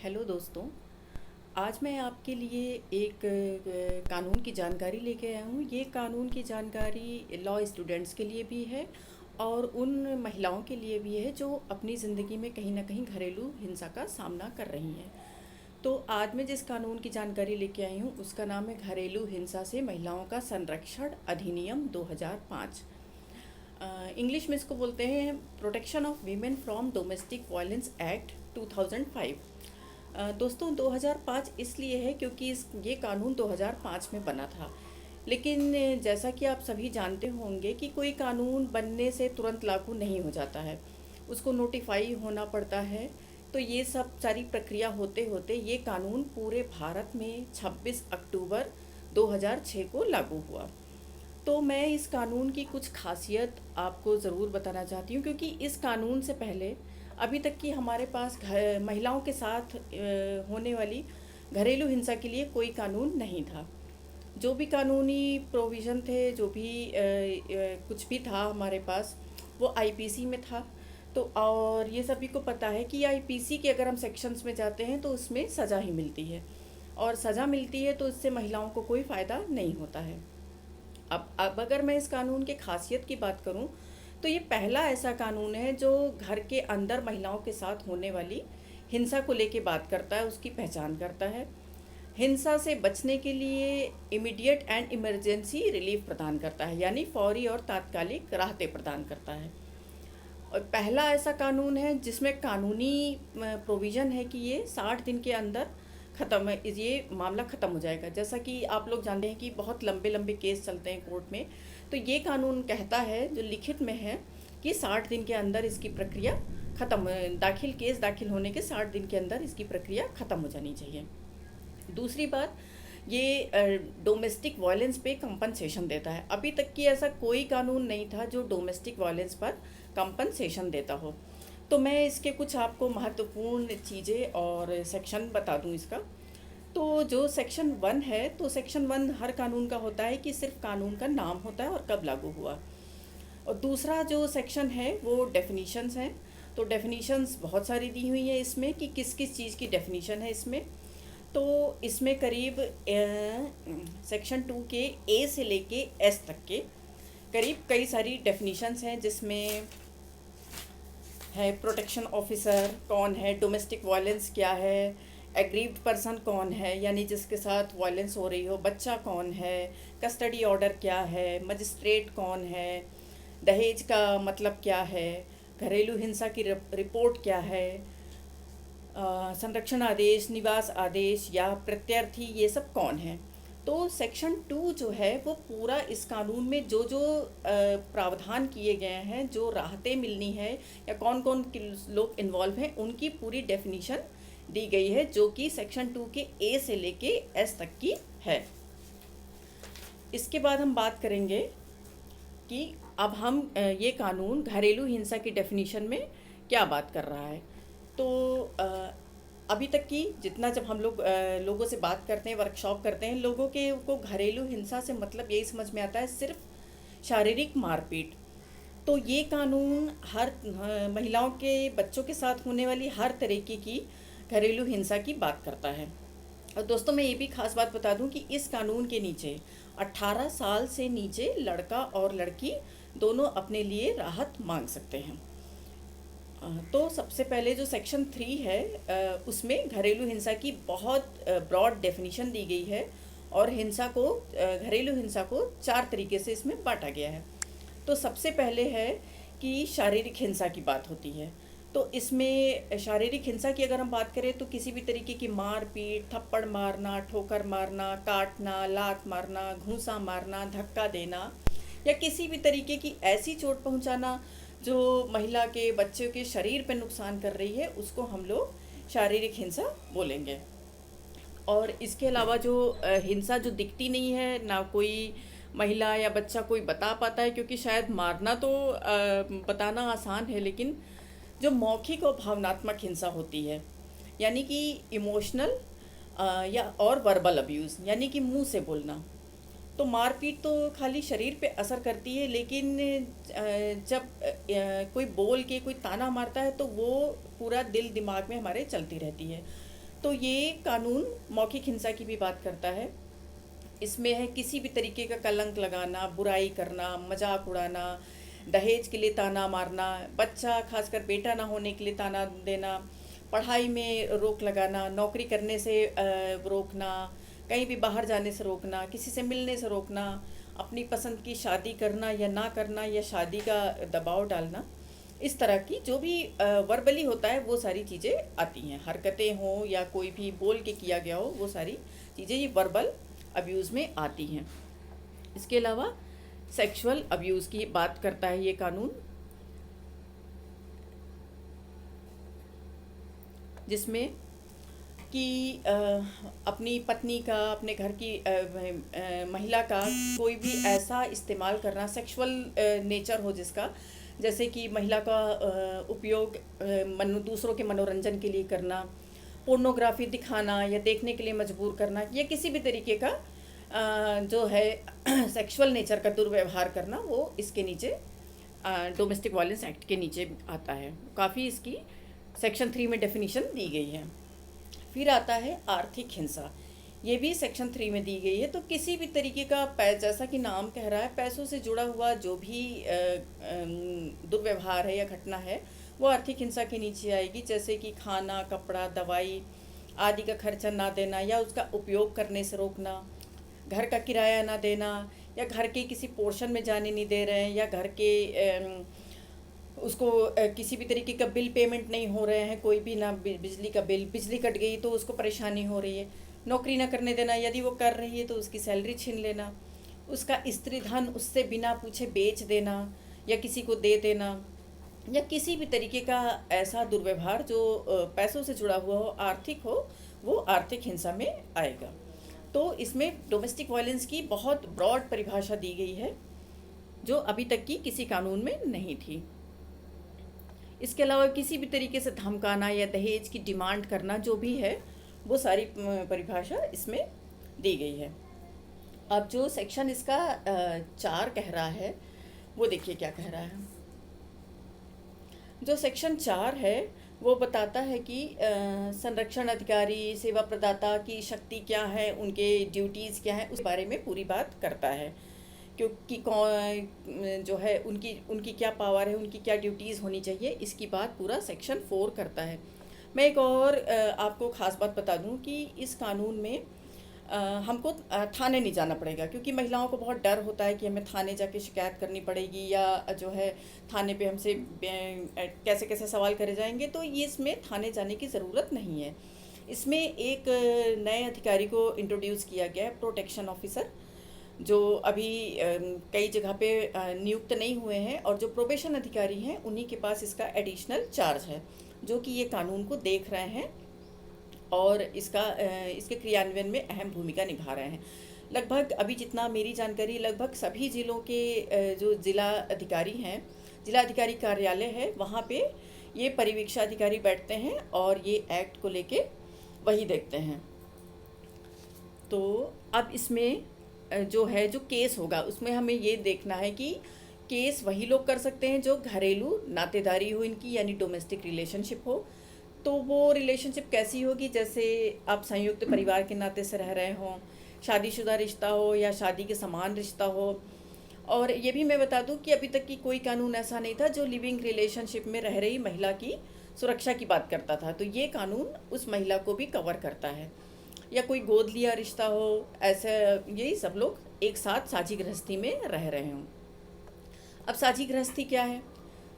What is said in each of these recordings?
Hello दोस्तों। आज मैं आपके लिए एक कानून की जानकारी लेके आया हूँ। ये कानून की जानकारी लॉ स्टूडेंट्स के लिए भी है और उन महिलाओं के लिए भी है जो अपनी ज़िंदगी में कहीं ना कहीं घरेलू हिंसा का सामना कर रही हैं। तो आज मैं जिस कानून की जानकारी लेके आई हूँ उसका नाम है घरेलू हिंसा से महिलाओं का संरक्षण अधिनियम 2005। इंग्लिश में इसको बोलते हैं protection of women from domestic violence act 2005। दोस्तों 2005 इसलिए है क्योंकि ये कानून 2005 में बना था। लेकिन जैसा कि आप सभी जानते होंगे कि कोई कानून बनने से तुरंत लागू नहीं हो जाता है, उसको नोटिफाई होना पड़ता है। तो ये सब सारी प्रक्रिया होते होते ये कानून पूरे भारत में 26 अक्टूबर 2006 को लागू हुआ। तो मैं इस कानून की कुछ खासियत आपको ज़रूर बताना चाहती हूँ, क्योंकि इस कानून से पहले अभी तक की हमारे पास महिलाओं के साथ होने वाली घरेलू हिंसा के लिए कोई कानून नहीं था। जो भी कानूनी प्रोविज़न थे, जो भी कुछ भी था हमारे पास, वो आईपीसी में था। तो और ये सभी को पता है कि आईपीसी के अगर हम सेक्शंस में जाते हैं तो उसमें सज़ा ही मिलती है, और सज़ा मिलती है तो इससे महिलाओं को कोई फ़ायदा नहीं होता है। अब अगर मैं इस कानून के खासियत की बात करूं तो ये पहला ऐसा कानून है जो घर के अंदर महिलाओं के साथ होने वाली हिंसा को लेके बात करता है, उसकी पहचान करता है। हिंसा से बचने के लिए इमीडिएट एंड इमरजेंसी रिलीफ प्रदान करता है, यानी फौरी और तात्कालिक राहतें प्रदान करता है। और पहला ऐसा कानून है जिसमें कानूनी प्रोविज़न है कि ये 60 दिन के अंदर ख़त्म है, ये मामला ख़त्म हो जाएगा। जैसा कि आप लोग जानते हैं कि बहुत लंबे लंबे केस चलते हैं कोर्ट में, तो ये कानून कहता है, जो लिखित में है, कि 60 दिन के अंदर इसकी प्रक्रिया ख़त्म, केस दाखिल होने के 60 दिन के अंदर इसकी प्रक्रिया ख़त्म हो जानी चाहिए। दूसरी बात, ये डोमेस्टिक वायलेंस पे कंपनसेशन देता है। अभी तक की ऐसा कोई कानून नहीं था जो डोमेस्टिक वायलेंस पर कंपनसेशन देता हो। तो मैं इसके कुछ आपको महत्वपूर्ण चीज़ें और सेक्शन बता दूं इसका। तो जो सेक्शन 1 है, तो सेक्शन 1 हर कानून का होता है कि सिर्फ कानून का नाम होता है और कब लागू हुआ। और दूसरा जो सेक्शन है वो डेफिनीशंस हैं। तो डेफिनीशंस बहुत सारी दी हुई हैं इसमें कि किस किस चीज़ की डेफिनीशन है इसमें। तो इसमें करीब सेक्शन 2 के ए से लेके एस तक के करीब कई सारी डेफिनीशंस हैं, जिसमें है प्रोटेक्शन ऑफिसर कौन है, डोमेस्टिक वायलेंस क्या है, एग्रीव्ड पर्सन कौन है यानी जिसके साथ वायलेंस हो रही हो, बच्चा कौन है, कस्टडी ऑर्डर क्या है, मजिस्ट्रेट कौन है, दहेज का मतलब क्या है, घरेलू हिंसा की रिपोर्ट क्या है, संरक्षण आदेश, निवास आदेश या प्रत्यर्थी, ये सब कौन है। तो सेक्शन 2 जो है वो पूरा इस कानून में जो जो प्रावधान किए गए हैं, जो राहतें मिलनी है या कौन कौन लोग इन्वॉल्व हैं, उनकी पूरी डेफिनीशन दी गई है, जो कि सेक्शन 2 के ए से लेके एस तक की है। इसके बाद हम बात करेंगे कि अब हम ये कानून घरेलू हिंसा की डेफिनीशन में क्या बात कर रहा है। तो अभी तक की जितना, जब हम लोग लोगों से बात करते हैं, वर्कशॉप करते हैं, लोगों के को घरेलू हिंसा से मतलब यही समझ में आता है, सिर्फ शारीरिक मारपीट। तो ये कानून हर महिलाओं के, बच्चों के साथ होने वाली हर तरीके की घरेलू हिंसा की बात करता है। और दोस्तों मैं ये भी खास बात बता दूं कि इस कानून के नीचे 18 साल से नीचे लड़का और लड़की दोनों अपने लिए राहत मांग सकते हैं। तो सबसे पहले जो सेक्शन 3 है, उसमें घरेलू हिंसा की बहुत ब्रॉड डेफिनीशन दी गई है, और हिंसा को, घरेलू हिंसा को 4 तरीके से इसमें बांटा गया है। तो सबसे पहले है कि शारीरिक हिंसा की बात होती है। तो इसमें शारीरिक हिंसा की अगर हम बात करें तो किसी भी तरीके की मार पीट, थप्पड़ मारना, ठोकर मारना, काटना, लात मारना, घूंसा मारना, धक्का देना, या किसी भी तरीके की ऐसी चोट पहुंचाना जो महिला के, बच्चे के शरीर पर नुकसान कर रही है, उसको हम लोग शारीरिक हिंसा बोलेंगे। और इसके अलावा जो हिंसा जो दिखती नहीं है, ना कोई महिला या बच्चा कोई बता पाता है, क्योंकि शायद मारना तो बताना आसान है, लेकिन जो मौखिक और भावनात्मक हिंसा होती है, यानी कि इमोशनल या और वर्बल अब्यूज़, यानी कि मुंह से बोलना। तो मारपीट तो खाली शरीर पे असर करती है, लेकिन जब कोई बोल के कोई ताना मारता है तो वो पूरा दिल दिमाग में हमारे चलती रहती है। तो ये कानून मौखिक हिंसा की भी बात करता है। इसमें है किसी भी तरीके का कलंक लगाना, बुराई करना, मजाक उड़ाना, दहेज के लिए ताना मारना, बच्चा खासकर बेटा ना होने के लिए ताना देना, पढ़ाई में रोक लगाना, नौकरी करने से रोकना, कहीं भी बाहर जाने से रोकना, किसी से मिलने से रोकना, अपनी पसंद की शादी करना या ना करना या शादी का दबाव डालना, इस तरह की जो भी वर्बली होता है वो सारी चीज़ें आती हैं। हरकतें हों या कोई भी बोल के किया गया हो, वो सारी चीज़ें ये वर्बल अब्यूज़ में आती हैं। इसके अलावा सेक्सुअल अब्यूज़ की बात करता है ये कानून, जिसमें कि अपनी पत्नी का, अपने घर की महिला का कोई भी ऐसा इस्तेमाल करना, सेक्सुअल नेचर हो जिसका, जैसे कि महिला का उपयोग दूसरों के मनोरंजन के लिए करना, पोर्नोग्राफी दिखाना या देखने के लिए मजबूर करना, या किसी भी तरीके का जो है सेक्सुअल नेचर का दुर्व्यवहार करना, वो इसके नीचे डोमेस्टिक वायलेंस एक्ट के नीचे आता है। काफ़ी इसकी सेक्शन 3 में डेफिनीशन दी गई है। फिर आता है आर्थिक हिंसा, ये भी सेक्शन 3 में दी गई है। तो किसी भी तरीके का जैसा कि नाम कह रहा है, पैसों से जुड़ा हुआ जो भी दुर्व्यवहार है या घटना है, वो आर्थिक हिंसा के नीचे आएगी। जैसे कि खाना, कपड़ा, दवाई आदि का खर्चा ना देना या उसका उपयोग करने से रोकना, घर का किराया ना देना, या घर के किसी पोर्शन में जाने नहीं दे रहे हैं, या घर के उसको किसी भी तरीके का बिल पेमेंट नहीं हो रहे हैं, कोई भी ना, बिजली का बिल, बिजली कट गई तो उसको परेशानी हो रही है, नौकरी ना करने देना, यदि वो कर रही है तो उसकी सैलरी छीन लेना, उसका स्त्री धन उससे बिना पूछे बेच देना या किसी को दे देना, या किसी भी तरीके का ऐसा दुर्व्यवहार जो पैसों से जुड़ा हुआ हो, आर्थिक हो, वो आर्थिक हिंसा में आएगा। तो इसमें डोमेस्टिक वायलेंस की बहुत ब्रॉड परिभाषा दी गई है, जो अभी तक की किसी कानून में नहीं थी। इसके अलावा किसी भी तरीके से धमकाना या दहेज की डिमांड करना जो भी है, वो सारी परिभाषा इसमें दी गई है। अब जो सेक्शन इसका 4 कह रहा है, वो देखिए क्या कह रहा है। जो सेक्शन 4 है वो बताता है कि संरक्षण अधिकारी, सेवा प्रदाता की शक्ति क्या है, उनके ड्यूटीज़ क्या हैं, उस बारे में पूरी बात करता है। क्योंकि कौन जो है, उनकी क्या पावर है, उनकी क्या ड्यूटीज़ होनी चाहिए, इसकी बात पूरा सेक्शन 4 करता है। मैं एक और आपको ख़ास बात बता दूं कि इस कानून में हमको थाने नहीं जाना पड़ेगा, क्योंकि महिलाओं को बहुत डर होता है कि हमें थाने जाके शिकायत करनी पड़ेगी, या जो है थाने पे हमसे कैसे कैसे सवाल करे जाएंगे। तो ये इसमें थाने जाने की ज़रूरत नहीं है। इसमें एक नए अधिकारी को इंट्रोड्यूस किया गया है, प्रोटेक्शन ऑफिसर, जो अभी कई जगह पे नियुक्त नहीं हुए हैं, और जो प्रोबेशन अधिकारी हैं उन्हीं के पास इसका एडिशनल चार्ज है, जो कि ये कानून को देख रहे हैं और इसके क्रियान्वयन में अहम भूमिका निभा रहे हैं। लगभग अभी जितना मेरी जानकारी, लगभग सभी ज़िलों के जो जिला अधिकारी हैं, जिला अधिकारी कार्यालय है, वहाँ पे ये परिवीक्षा अधिकारी बैठते हैं और ये एक्ट को लेके वही देखते हैं। तो अब इसमें जो है, जो केस होगा, उसमें हमें ये देखना है कि केस वही लोग कर सकते हैं जो घरेलू नातेदारी हो इनकी, यानी डोमेस्टिक रिलेशनशिप हो। तो वो रिलेशनशिप कैसी होगी, जैसे आप संयुक्त परिवार के नाते से रह रहे हों, शादीशुदा रिश्ता हो या शादी के समान रिश्ता हो। और ये भी मैं बता दूं कि अभी तक की कोई कानून ऐसा नहीं था जो लिविंग रिलेशनशिप में रह रही महिला की सुरक्षा की बात करता था। तो ये कानून उस महिला को भी कवर करता है। या कोई गोद लिया रिश्ता हो, ऐसे यही सब लोग एक साथ साझी गृहस्थी में रह रहे हों। अब साझी गृहस्थी क्या है?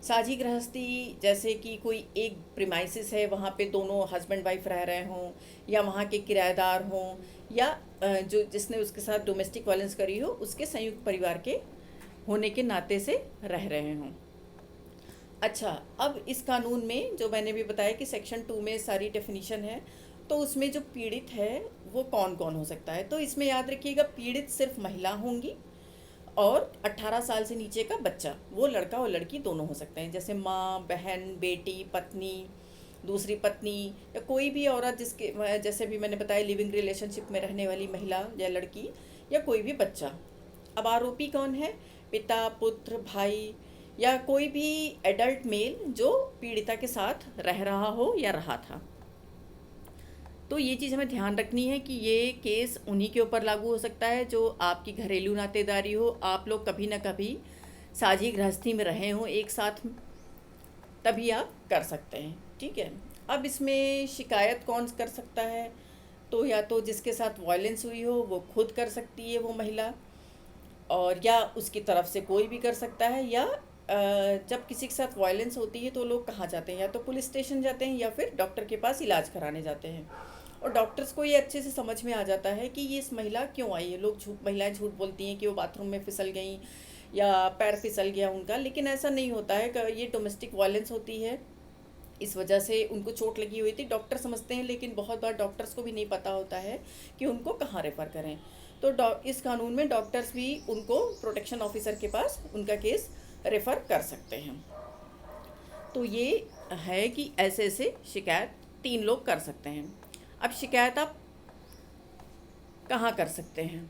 साझी गृहस्थी जैसे कि कोई एक प्रीमाइसिस है, वहाँ पे दोनों हस्बैंड वाइफ रह रहे हों, या वहाँ के किराएदार हों, या जो जिसने उसके साथ डोमेस्टिक वायलेंस करी हो उसके संयुक्त परिवार के होने के नाते से रह रहे हों। अच्छा, अब इस कानून में जो मैंने भी बताया कि सेक्शन 2 में सारी डेफिनीशन है, तो उसमें जो पीड़ित है वो कौन कौन हो सकता है। तो इसमें याद रखिएगा, पीड़ित सिर्फ महिला होंगी, और 18 साल से नीचे का बच्चा, वो लड़का और लड़की दोनों हो सकते हैं, जैसे माँ, बहन, बेटी, पत्नी, दूसरी पत्नी, या कोई भी औरत जिसके, जैसे भी मैंने बताया, लिविंग रिलेशनशिप में रहने वाली महिला या लड़की, या कोई भी बच्चा। अब आरोपी कौन है? पिता, पुत्र, भाई, या कोई भी एडल्ट मेल जो पीड़िता के साथ रह रहा हो या रहा था। तो ये चीज़ हमें ध्यान रखनी है कि ये केस उन्हीं के ऊपर लागू हो सकता है जो आपकी घरेलू नातेदारी हो, आप लोग कभी ना कभी साझी गृहस्थी में रहे हों एक साथ, तभी आप कर सकते हैं। ठीक है। अब इसमें शिकायत कौन कर सकता है? तो या तो जिसके साथ वायलेंस हुई हो वो खुद कर सकती है वो महिला, और या उसकी तरफ से कोई भी कर सकता है, या जब किसी के साथ वायलेंस होती है तो लोग कहाँ जाते हैं? या तो पुलिस स्टेशन जाते हैं या फिर डॉक्टर के पास इलाज कराने जाते हैं। और डॉक्टर्स को ये अच्छे से समझ में आ जाता है कि ये इस महिला क्यों आई है। महिलाएं झूठ बोलती हैं कि वो बाथरूम में फिसल गई या पैर फिसल गया उनका, लेकिन ऐसा नहीं होता है कि ये डोमेस्टिक वायलेंस होती है, इस वजह से उनको चोट लगी हुई थी। डॉक्टर समझते हैं, लेकिन बहुत बार डॉक्टर्स को भी नहीं पता होता है कि उनको कहाँ रेफ़र करें। तो इस कानून में डॉक्टर्स भी उनको प्रोटेक्शन ऑफिसर के पास उनका केस रेफ़र कर सकते हैं। तो ये है कि ऐसे ऐसे शिकायत 3 लोग कर सकते हैं। अब शिकायत आप कहाँ कर सकते हैं?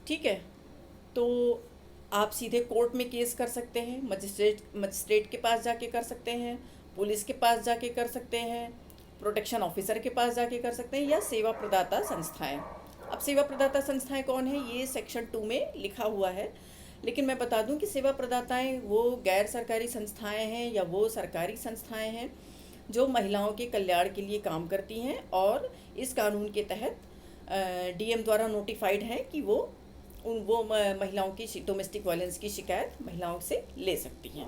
ठीक है। तो आप सीधे कोर्ट में केस कर सकते हैं, मजिस्ट्रेट के पास जाके कर सकते हैं, पुलिस के पास जाके कर सकते हैं, प्रोटेक्शन ऑफिसर के पास जाके कर सकते हैं, या सेवा प्रदाता संस्थाएं। अब सेवा प्रदाता संस्थाएं कौन है? ये सेक्शन 2 में लिखा हुआ है, लेकिन मैं बता दूं कि सेवा प्रदाताएं वो गैर सरकारी संस्थाएं हैं या वो सरकारी संस्थाएं हैं जो महिलाओं के कल्याण के लिए काम करती हैं और इस कानून के तहत डीएम द्वारा नोटिफाइड हैं कि वो महिलाओं की डोमेस्टिक वायलेंस की शिकायत महिलाओं से ले सकती हैं।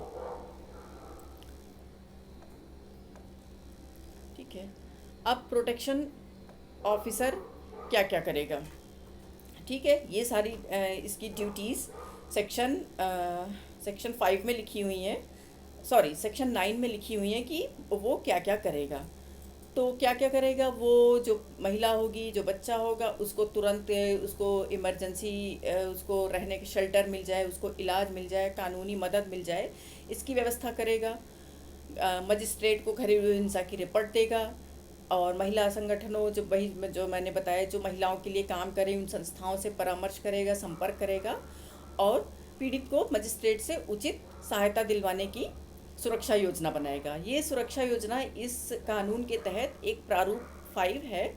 ठीक है। अब प्रोटेक्शन ऑफिसर क्या क्या करेगा? ठीक है, ये सारी इसकी ड्यूटीज़ सेक्शन 5 में लिखी हुई हैं, सॉरी सेक्शन 9 में लिखी हुई हैं कि वो क्या क्या करेगा। तो क्या क्या करेगा? वो जो महिला होगी, जो बच्चा होगा, उसको तुरंत उसको इमरजेंसी उसको रहने के शेल्टर मिल जाए, उसको इलाज मिल जाए, कानूनी मदद मिल जाए, इसकी व्यवस्था करेगा। मजिस्ट्रेट को घरेलू हिंसा की रिपोर्ट देगा, और महिला संगठनों जो मैंने बताया जो महिलाओं के लिए काम करें उन संस्थाओं से परामर्श करेगा, संपर्क करेगा, और पीड़ित को मजिस्ट्रेट से उचित सहायता दिलवाने की सुरक्षा योजना बनाएगा। ये सुरक्षा योजना इस कानून के तहत एक प्रारूप 5 है,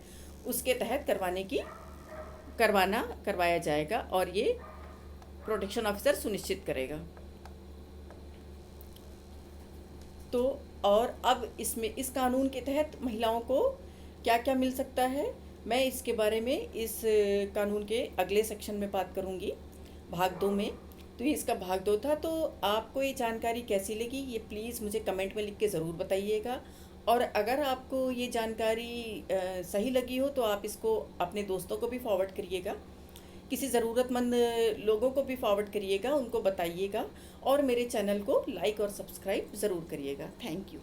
उसके तहत करवाया जाएगा, और ये प्रोटेक्शन ऑफिसर सुनिश्चित करेगा। तो और अब इस कानून के तहत महिलाओं को क्या क्या मिल सकता है, मैं इसके बारे में इस कानून के अगले सेक्शन में बात करूँगी, भाग 2 में। तो ये इसका भाग 2 था। तो आपको ये जानकारी कैसी लगी, ये प्लीज़ मुझे कमेंट में लिख के ज़रूर बताइएगा। और अगर आपको ये जानकारी सही लगी हो तो आप इसको अपने दोस्तों को भी फॉरवर्ड करिएगा, किसी ज़रूरतमंद लोगों को भी फॉरवर्ड करिएगा, उनको बताइएगा, और मेरे चैनल को लाइक और सब्सक्राइब ज़रूर करिएगा। Thank you.